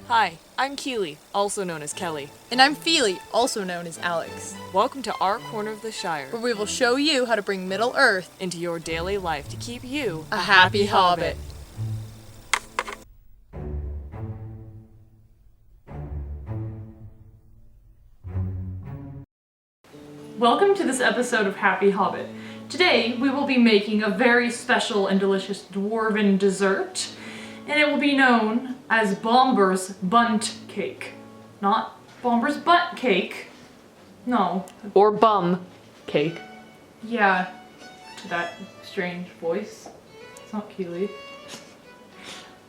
Hi, I'm Keely, also known as Kelly. And I'm Feely, also known as Alex. Welcome to our corner of the Shire, Where we will show you how to bring Middle Earth into your daily life to keep you a happy hobbit. Welcome to this episode of Happy Hobbit. Today we will be making a very special and delicious dwarven dessert, and it will be known as BOMBUR'S Bundt cake. Not BOMBUR'S Bundt cake. No. Or bum cake. Yeah, to that strange voice. It's not Keely.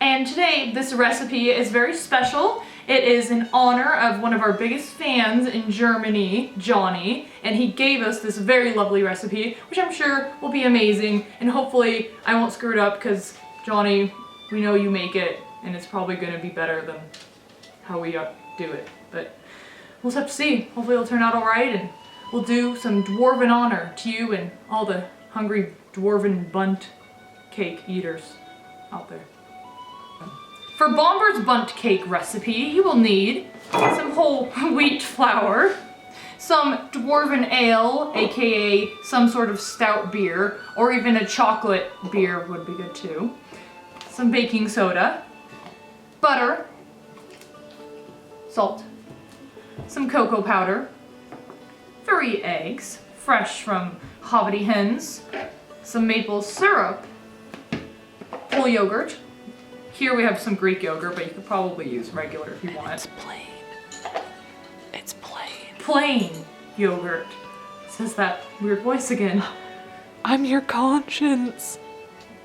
And today this recipe is very special. It is in honor of one of our biggest fans in Germany, Johnny, and he gave us this very lovely recipe, which I'm sure will be amazing, and hopefully I won't screw it up because, Johnny, we know you make it, and it's probably going to be better than how we do it, but we'll have to see. Hopefully it'll turn out alright, and we'll do some dwarven honor to you and all the hungry dwarven Bundt cake eaters out there. For BOMBUR'S Bundt cake recipe, you will need some whole wheat flour, some dwarven ale, aka some sort of stout beer, or even a chocolate beer would be good too, some baking soda, butter, salt, some cocoa powder, 3 eggs, fresh from Hobbit hens, some maple syrup, whole yogurt. Here we have some Greek yogurt, but you could probably use regular if you want. It's plain. It's plain. Plain yogurt. Says that weird voice again. I'm your conscience.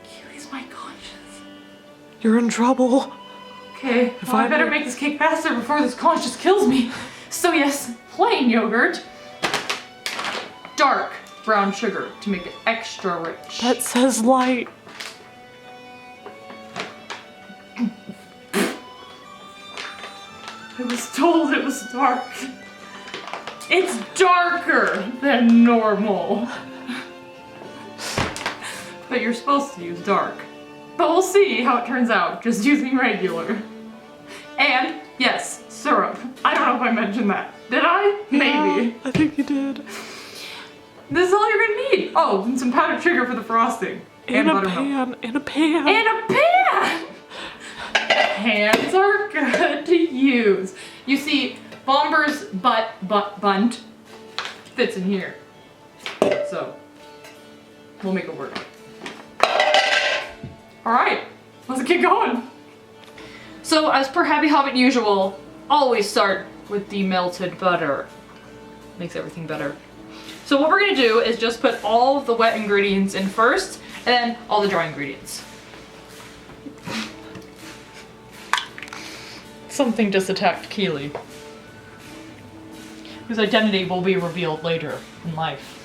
Keely's my conscience. You're in trouble. Okay, well, I better make this cake faster before this conscience kills me. So yes, plain yogurt. Dark brown sugar to make it extra rich. That says light. I was told it was dark. It's darker than normal. But you're supposed to use dark. But we'll see how it turns out, just using regular. And, yes, syrup. I don't know if I mentioned that. Did I? Maybe. Yeah, I think you did. This is all you're gonna need. Oh, and some powdered sugar for the frosting. And a buttermilk. pan. And a pan. And a pan! Pans are good to use. You see, BOMBUR'S Bundt fits in here. So, we'll make it work. Alright, let's get going. So, as per Happy Hobbit usual, always start with the melted butter. Makes everything better. So what we're gonna do is just put all of the wet ingredients in first, and then all the dry ingredients. Something just attacked Keely, whose identity will be revealed later in life.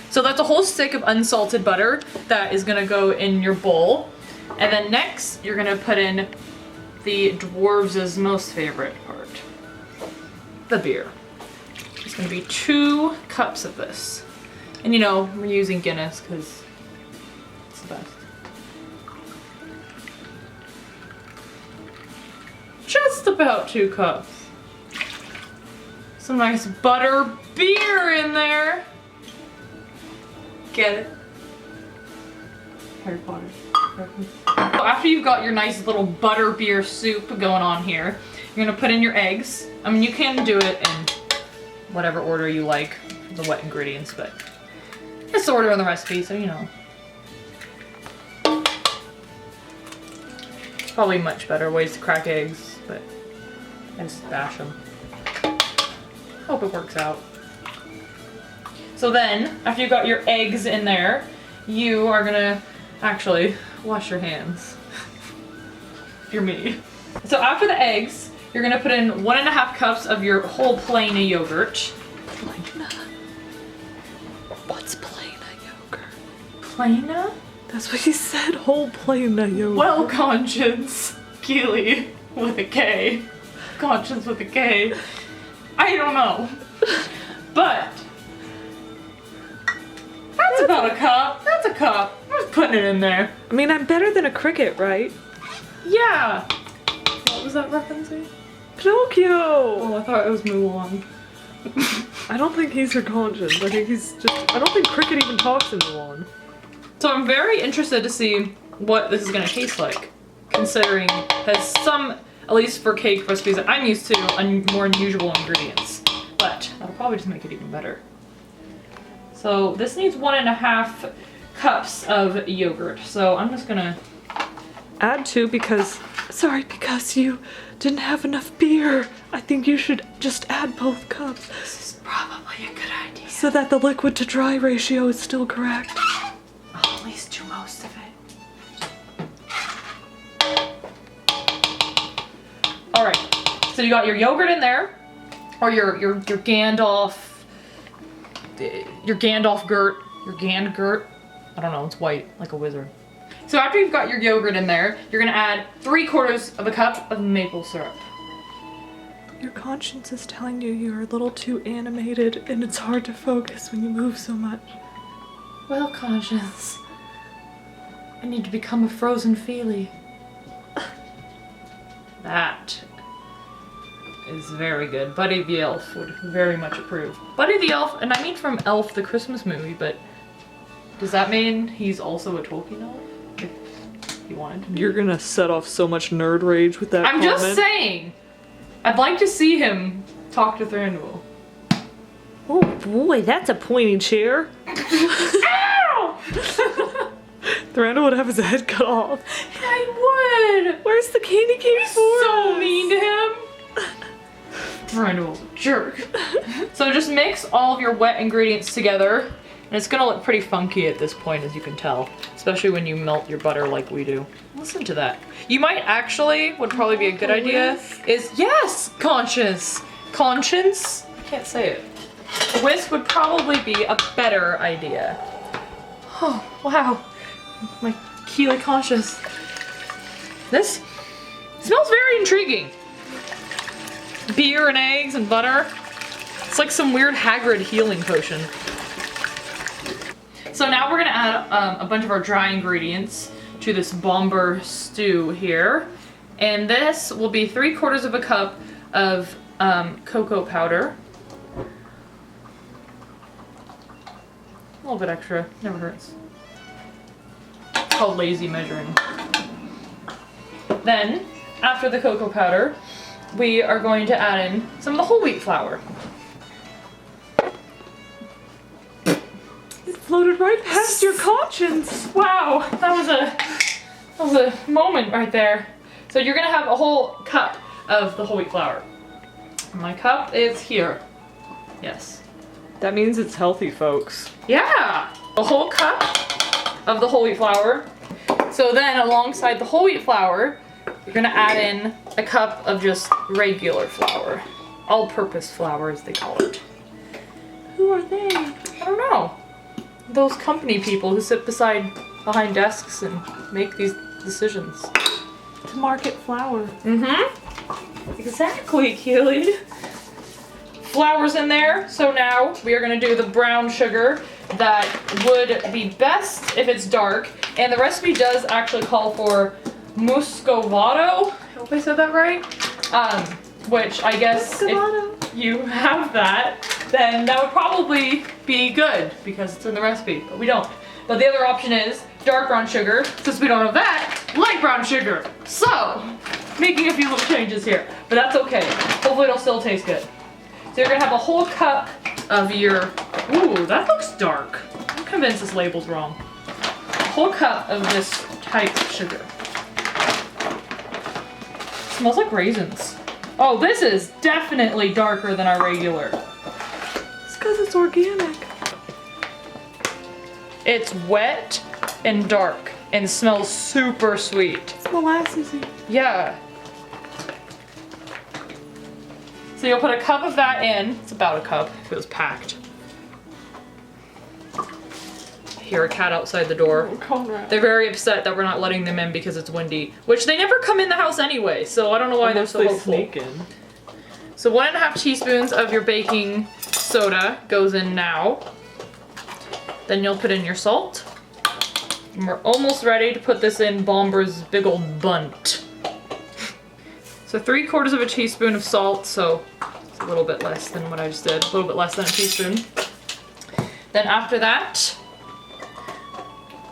So that's a whole stick of unsalted butter that is gonna go in your bowl. And then next, you're gonna put in the dwarves' most favorite part, the beer. It's gonna be 2 cups of this. And you know, we're using Guinness because it's the best. Just about 2 cups. Some nice butter beer in there. Get it? Harry Potter. So after you've got your nice little butter beer soup going on here, you're gonna put in your eggs. I mean, you can do it in whatever order you like, the wet ingredients, but it's the order on the recipe, so you know. Probably much better ways to crack eggs, but I just bash them. Hope it works out. So then, after you've got your eggs in there, you are gonna actually wash your hands. If you're me. So after the eggs, you're gonna put in 1.5 cups of your whole plain yogurt. Plaina? What's plaina yogurt? Plaina? That's what you said, whole plaina yogurt. Well, conscience. Keely with a K. Conscience with a K. I don't know. But that's about a cup. That's a cup. I'm just putting it in there. I mean, I'm better than a cricket, right? Yeah. What was that referencing? Pinocchio! Oh, I thought it was Mulan. I don't think he's her conscience. I think he's just. I don't think Cricket even talks in Mulan. So I'm very interested to see what this is gonna taste like, considering it has some, at least for cake recipes that I'm used to, more unusual ingredients. But that'll probably just make it even better. So this needs 1.5 cups of yogurt. So I'm just gonna Add 2 because. Sorry, because you didn't have enough beer. I think you should just add both cups. This is probably a good idea. So that the liquid to dry ratio is still correct. I'll at least do most of it. Alright, so you got your yogurt in there, or your Gandalf, your Gandgurt. I don't know, it's white, like a wizard. So after you've got your yogurt in there, you're gonna add 3/4 of a cup of maple syrup. Your conscience is telling you you're a little too animated and it's hard to focus when you move so much. Well, conscience, I need to become a frozen feely. That is very good. Buddy the Elf would very much approve. Buddy the Elf, and I mean from Elf the Christmas movie, but does that mean he's also a Tolkien elf? If he wanted to be? You're gonna set off so much nerd rage with that I'm comment. just saying! I'd like to see him talk to Thranduil. Oh boy, that's a pointy chair. Ow! Thranduil would have his head cut off. I would! Where's the candy cane for So us? mean to him! Thranduil's a jerk. So just mix all of your wet ingredients together, and it's gonna look pretty funky at this point, as you can tell, especially when you melt your butter like we do. Listen to that. You might actually, would probably be a good idea, is, yes, conscience. Conscience? I can't say it. A whisk would probably be a better idea. Oh, wow. My Keely conscience. This smells very intriguing. Beer and eggs and butter. It's like some weird Hagrid healing potion. So now we're gonna add a bunch of our dry ingredients to this BOMBUR'S stew here. And this will be 3/4 of a cup of cocoa powder. A little bit extra, never hurts. It's called lazy measuring. Then, after the cocoa powder, we are going to add in some of the whole wheat flour. It floated right past your conscience. Wow, that was a moment right there. So you're gonna have a whole cup of the whole wheat flour. My cup is here. Yes. That means it's healthy, folks. Yeah, a whole cup of the whole wheat flour. So then alongside the whole wheat flour, you're gonna add in a cup of just regular flour. All-purpose flour, as they call it. Who are they? I don't know. Those company people who sit behind desks and make these decisions. To market flour. Mm-hmm. Exactly, Keely. Flour's in there, so now we are gonna do the brown sugar that would be best if it's dark, and the recipe does actually call for muscovado. I hope I said that right. Which I guess if you have that, then that would probably be good because it's in the recipe, but we don't. But the other option is dark brown sugar. Since we don't have that, light brown sugar. So, making a few little changes here, but that's okay. Hopefully it'll still taste good. So you're gonna have a whole cup of your, ooh, that looks dark. I'm convinced this label's wrong. A whole cup of this type of sugar. Smells like raisins. Oh, this is definitely darker than our regular. It's because it's organic. It's wet and dark and smells super sweet. It's molassesy. Yeah. So you'll put a cup of that in. It's about a cup if it was packed. I hear a cat outside the door. Oh, Conrad. They're very upset that we're not letting them in because it's windy, which they never come in the house anyway, so I don't know why Unless they're so they hopeful. sneak in. So 1.5 teaspoons of your baking soda goes in now. Then you'll put in your salt. And we're almost ready to put this in BOMBUR'S big old Bundt. So 3/4 of a teaspoon of salt, so it's a little bit less than what I just did, a little bit less than a teaspoon. Then after that,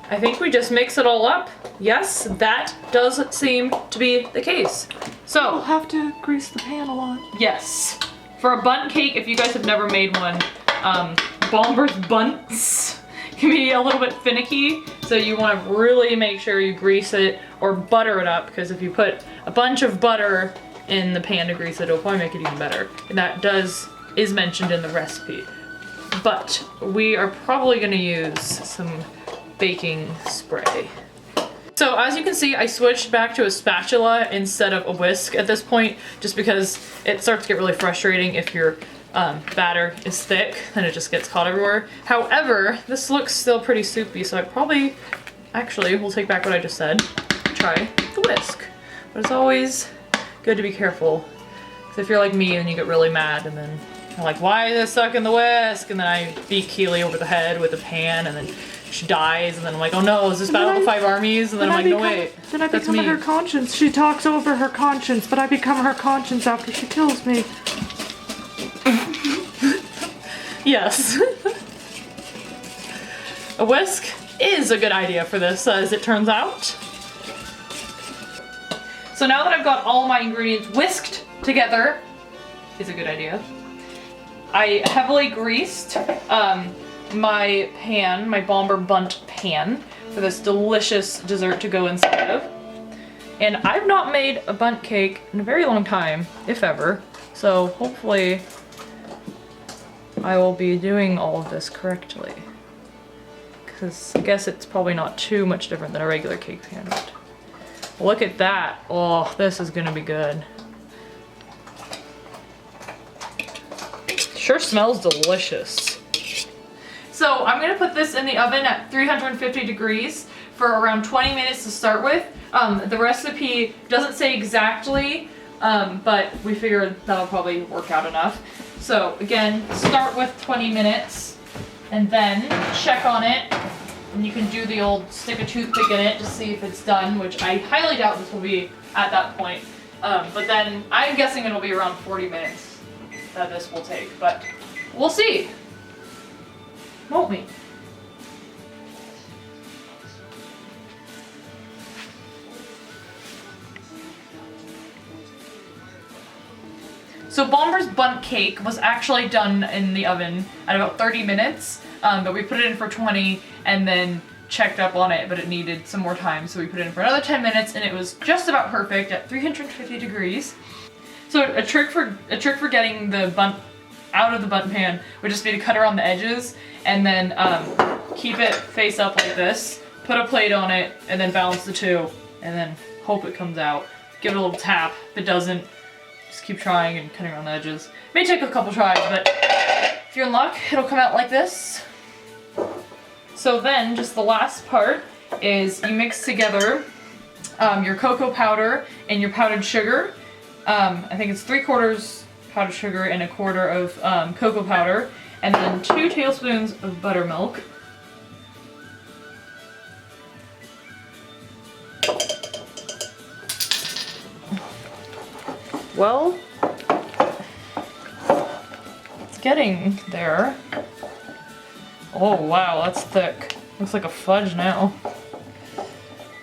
I think we just mix it all up. Yes, that does seem to be the case. So, I'll have to grease the pan a lot. yes. For a Bundt cake, if you guys have never made one, BOMBUR'S Bundts can be a little bit finicky, so you want to really make sure you grease it or butter it up, because if you put a bunch of butter in the pan to grease it, it'll probably make it even better. And that is mentioned in the recipe. But we are probably going to use some baking spray. So as you can see, I switched back to a spatula instead of a whisk at this point, just because it starts to get really frustrating if your batter is thick, then it just gets caught everywhere. However, this looks still pretty soupy, so I probably, actually, will take back what I just said, try the whisk. But it's always good to be careful, because if you're like me, then you get really mad, and then you're like, why is this stuck in the whisk? And then I beat Keely over the head with a pan, and then she dies, and then I'm like, oh no, is this Battle of the Five Armies? And then I'm like, no wait, Then I that's become me. her conscience. She talks over her conscience, but I become her conscience after she kills me. Yes. A whisk is a good idea for this, as it turns out. So now that I've got all my ingredients whisked together, is a good idea. I heavily greased my pan, my BOMBUR'S Bundt pan, for this delicious dessert to go inside of. And I've not made a Bundt cake in a very long time, if ever, so hopefully I will be doing all of this correctly. Because I guess it's probably not too much different than a regular cake pan. But look at that. Oh, this is gonna be good. Sure smells delicious. So I'm gonna put this in the oven at 350 degrees for around 20 minutes to start with. The recipe doesn't say exactly, but we figured that'll probably work out enough. So again, start with 20 minutes and then check on it. And you can do the old stick a toothpick in it to see if it's done, which I highly doubt this will be at that point. But then I'm guessing it'll be around 40 minutes that this will take, but we'll see. Won't we? So BOMBUR'S Bundt cake was actually done in the oven at about 30 minutes, but we put it in for 20 and then checked up on it, but it needed some more time, so we put it in for another 10 minutes and it was just about perfect at 350 degrees. So a trick for getting the Bundt out of the Bundt pan would just be to cut around the edges and then keep it face up like this, put a plate on it, and then balance the two, and then hope it comes out. Give it a little tap. If it doesn't, just keep trying and cutting around the edges. May take a couple tries, but if you're in luck, it'll come out like this. So then, just the last part is you mix together your cocoa powder and your powdered sugar. I think it's 3/4 powdered sugar and 1/4 of cocoa powder, and then 2 tablespoons of buttermilk. Well, it's getting there. Oh wow, that's thick. Looks like a fudge now.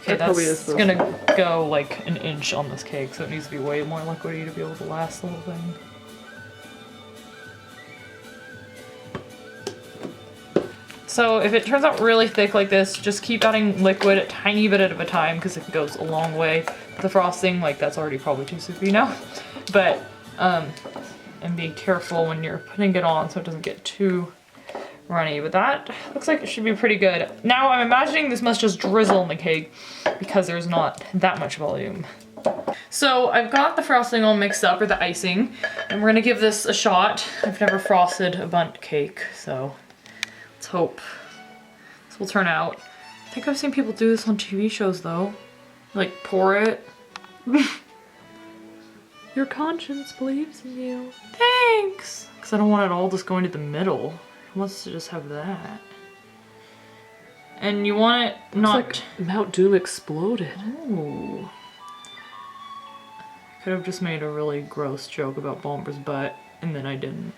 Okay, that's gonna go like an inch on this cake, so it needs to be way more liquidy to be able to last the whole thing. So if it turns out really thick like this, just keep adding liquid a tiny bit at a time, because it goes a long way. The frosting, like, that's already probably too soupy now. But, and be careful when you're putting it on so it doesn't get too runny. But that looks like it should be pretty good. Now I'm imagining this must just drizzle in the cake because there's not that much volume. So I've got the frosting all mixed up, or the icing, and we're gonna give this a shot. I've never frosted a Bundt cake, so let's hope this will turn out. I think I've seen people do this on TV shows though. Like pour it. Your conscience believes in you. Thanks! Because I don't want it all just going to the middle. It wants to just have that. And you want it not... It's like Mount Doom exploded. Ooh. Could have just made a really gross joke about BOMBUR'S butt, and then I didn't.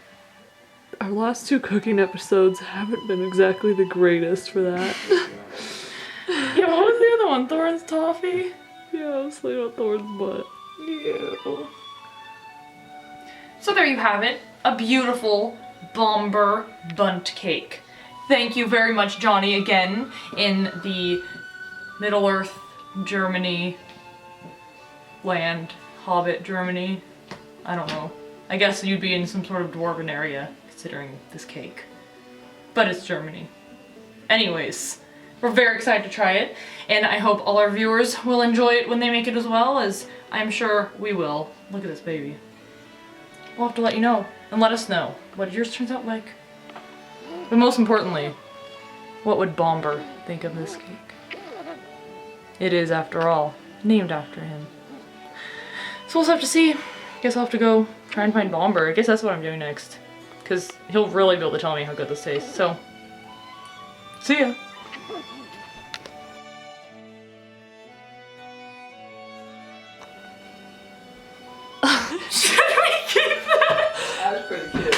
Our last 2 cooking episodes haven't been exactly the greatest for that. Yeah, what was the other one? Thorin's toffee? Yeah, I was thinking about Thor's butt. Ew. So there you have it. A beautiful BOMBUR Bundt cake. Thank you very much, Johnny, again, in the Middle-earth, Germany, land, Hobbit, Germany. I don't know. I guess you'd be in some sort of dwarven area, considering this cake. But it's Germany. Anyways, we're very excited to try it, and I hope all our viewers will enjoy it when they make it as well, as I'm sure we will. Look at this baby. We'll have to let you know, and let us know what yours turns out like. But most importantly, what would BOMBUR think of this cake? It is, after all, named after him. So we'll just have to see. Guess I'll have to go try and find BOMBUR. I guess that's what I'm doing next. Because he'll really be able to tell me how good this tastes. So, see ya.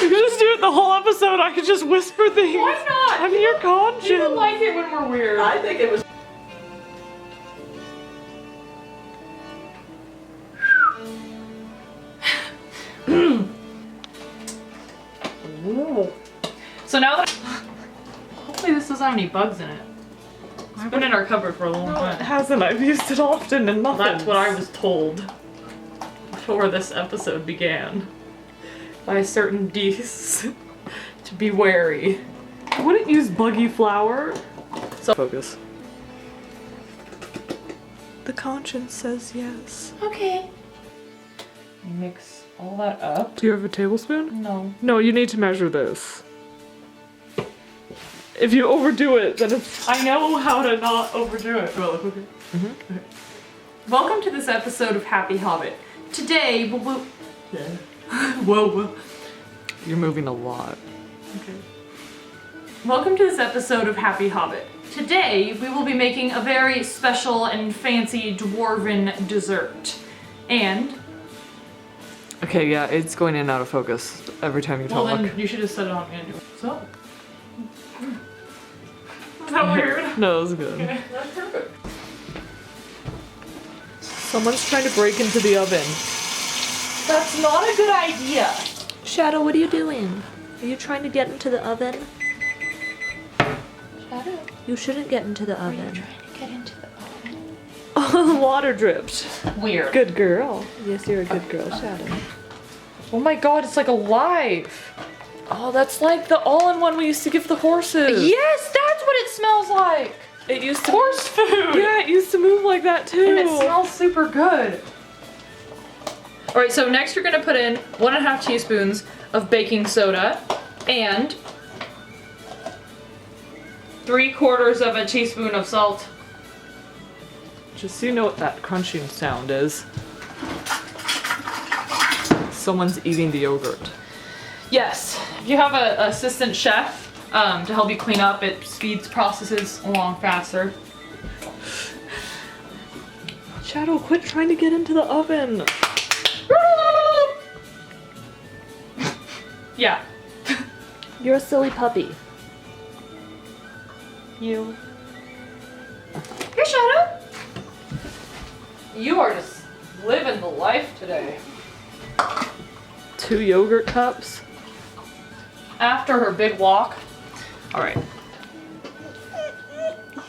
You could just do it the whole episode. I could just whisper things. Why not? I'm your conscience. People like it when we're weird. I think it was. Ooh. So now that hopefully this doesn't have any bugs in it. It's been in our cupboard for a long No, it time. hasn't. I've used it often and nothing. That's what I was told before this episode began by a certain Dees to be wary. I wouldn't use buggy flour. So Focus. The conscience says yes. okay. Mix all that up. Do you have a tablespoon? No. No, you need to measure this. If you overdo it, then it's... I know how to not overdo it. Okay. Okay. Welcome to this episode of Happy Hobbit. Today, whoa. You're moving a lot. Okay. Welcome to this episode of Happy Hobbit. Today, we will be making a very special and fancy dwarven dessert. And... Okay, yeah, it's going in and out of focus every time you well, talk. then you should have said it on manual. So... Is that weird? No, it's good. Okay, that's perfect. Someone's trying to break into the oven. That's not a good idea. Shadow, what are you doing? Are you trying to get into the oven? Shadow, You shouldn't get into the are you oven. trying to get into the oven? Oh, the water dripped. Weird. Good girl. Yes, you're a good girl, Shadow. Oh my god, it's like alive. Oh, that's like the all-in-one we used to give the horses. Yes, that's what it smells like. It used to... Horse food. Yeah, it used to move like that too. And it smells super good. All right, so next you're gonna put in 1.5 teaspoons of baking soda and 3/4 of a teaspoon of salt. Just so you know what that crunching sound is. Someone's eating the yogurt. Yes, if you have an assistant chef to help you clean up, it speeds processes along faster. Shadow, quit trying to get into the oven. Yeah. You're a silly puppy. You. Here, Shadow. You are just living the life today. 2 yogurt cups. After her big walk. All right.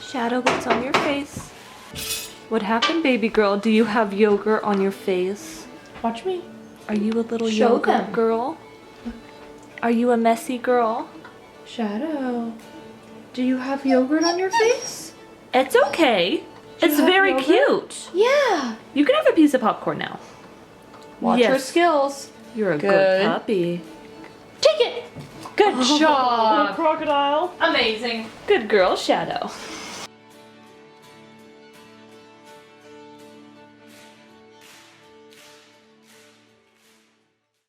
Shadow, what's on your face? What happened, baby girl? Do you have yogurt on your face? Watch me. Are you a little Show yogurt them. girl? Are you a messy girl? Shadow. Do you have yogurt on your face? It's okay. It's have very yogurt? cute. Yeah. You can have a piece of popcorn now. Watch your Yes. skills. You're a Good. good puppy. Take it. Good Little job. crocodile. Amazing. Good girl, Shadow.